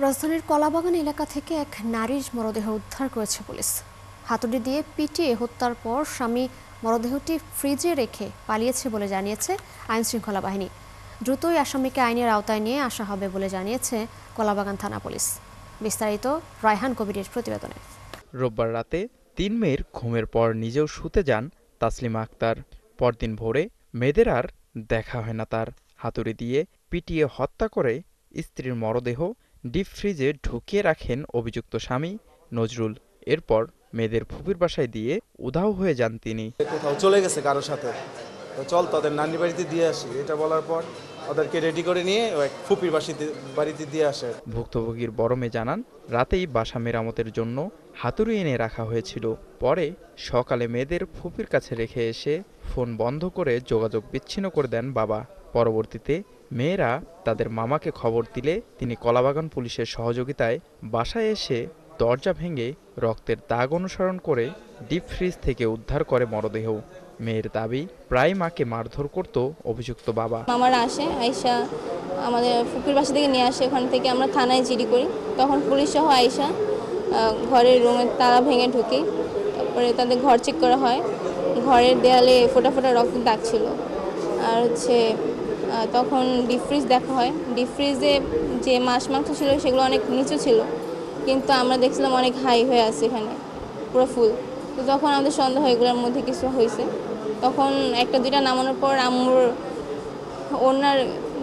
রাজধানীর কলাবাগান এলাকা থেকে এক নারীর মরদেহ উদ্ধার করেছে পুলিশ। হাতুড়ি দিয়ে পিটিয়ে হত্যার পর স্বামী মরদেহটি ফ্রিজে রেখে পালিয়েছে বলে জানিয়েছে আইনশৃঙ্খলা বাহিনী। দ্রুতই আসামিকে আইনের আওতায় নিয়ে আসা হবে বলে জানিয়েছে কলাবাগান থানা পুলিশ। বিস্তারিত রায়হান কবিরের প্রতিবেদনে। রোববার রাতে ৩ মের ঘুমের পর নিজেও শুতে যান তাসলিমা আক্তার। পরদিন ভোরে মেয়েদের আর দেখা হয় না তার। হাতুড়ি দিয়ে পিটিয়ে হত্যা করে স্ত্রীর মরদেহ ডিপ ফ্রিজে ঢুকিয়ে রাখেন অভিযুক্ত স্বামী নজরুল। এরপর মেয়েদের ফুপির বাসায় দিয়ে উধাও হয়ে যান তিনি। কোথাও চলে গেছে কারোর সাথে, তো চল তাদের নানির বাড়িতে দিয়ে আসি, এটা বলার পর ওদেরকে রেডি করে নিয়ে ফুপির বাড়িতে দিয়ে আসে। ভুক্তভোগীর বড় মেয়ে জানান, রাতেই বাসা মেরামতের জন্য হাতুড়ি এনে রাখা হয়েছিল। পরে সকালে মেয়েদের ফুপির কাছে রেখে এসে ফোন বন্ধ করে যোগাযোগ বিচ্ছিন্ন করে দেন বাবা। পরবর্তীতে মেয়েরা তাদের মামাকে খবর দিলে তিনি কলাবাগান পুলিশের সহযোগিতায় বাসায় এসে দরজা ভেঙে রক্তের দাগ অনুসরণ করে ডিপ ফ্রিজ থেকে উদ্ধার করে মরদেহ। মেয়ের দাবি, প্রায় মাকে মারধর করত অভিযুক্ত বাবা। মামারা আসে, আয়শা আমাদের ফুপির বাসা থেকে নিয়ে আসে, ওখান থেকে আমরা থানায় জিডি করি। তখন পুলিশ সহ আয়শা ঘরের রুমের তালা ভেঙে ঢুকি। তারপরে তাদের ঘর চেক করা হয়, ঘরের দেয়ালে ফোটা ফোটা রক্তের দাগ ছিল। আর তখন ডিপ ফ্রিজ দেখা হয়। ডিপ ফ্রিজে যে মাছ মাংস ছিল সেগুলো অনেক নিচু ছিল, কিন্তু আমরা দেখছিলাম অনেক হাই হয়ে আছে, এখানে পুরো ফুল। তো তখন আমাদের সন্দেহ এগুলোর মধ্যে কিছু হয়েছে। তখন একটা দুইটা নামানোর পর আম্মুর ওনার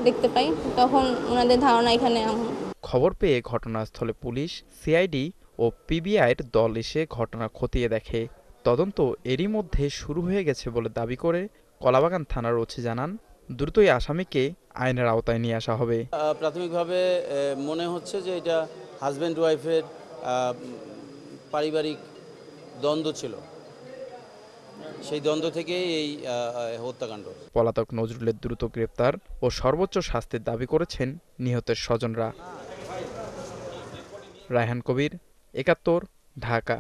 দেখতে পাই, তখন ওনাদের ধারণা এখানে আম্মু। খবর পেয়ে ঘটনাস্থলে পুলিশ, সিআইডি ও পিবিআইয়ের দল এসে ঘটনা খতিয়ে দেখে। তদন্ত এরই মধ্যে শুরু হয়ে গেছে বলে দাবি করে কলাবাগান থানার ওসি জানান, দ্রুতই আসামিকে আইনের আওতায় নিয়ে আসা হবে। প্রাথমিকভাবে মনে হচ্ছে যে এটা হাজব্যান্ড ওয়াইফের পারিবারিক দ্বন্দ্ব ছিল, সেই দ্বন্দ্ব থেকেই এই হত্যাকাণ্ড। পলাতক নজরুলের দ্রুত গ্রেপ্তার ও সর্বোচ্চ শাস্তির দাবি করেছেন নিহতের স্বজনরা। রায়হান কবির, ৭১, ঢাকা।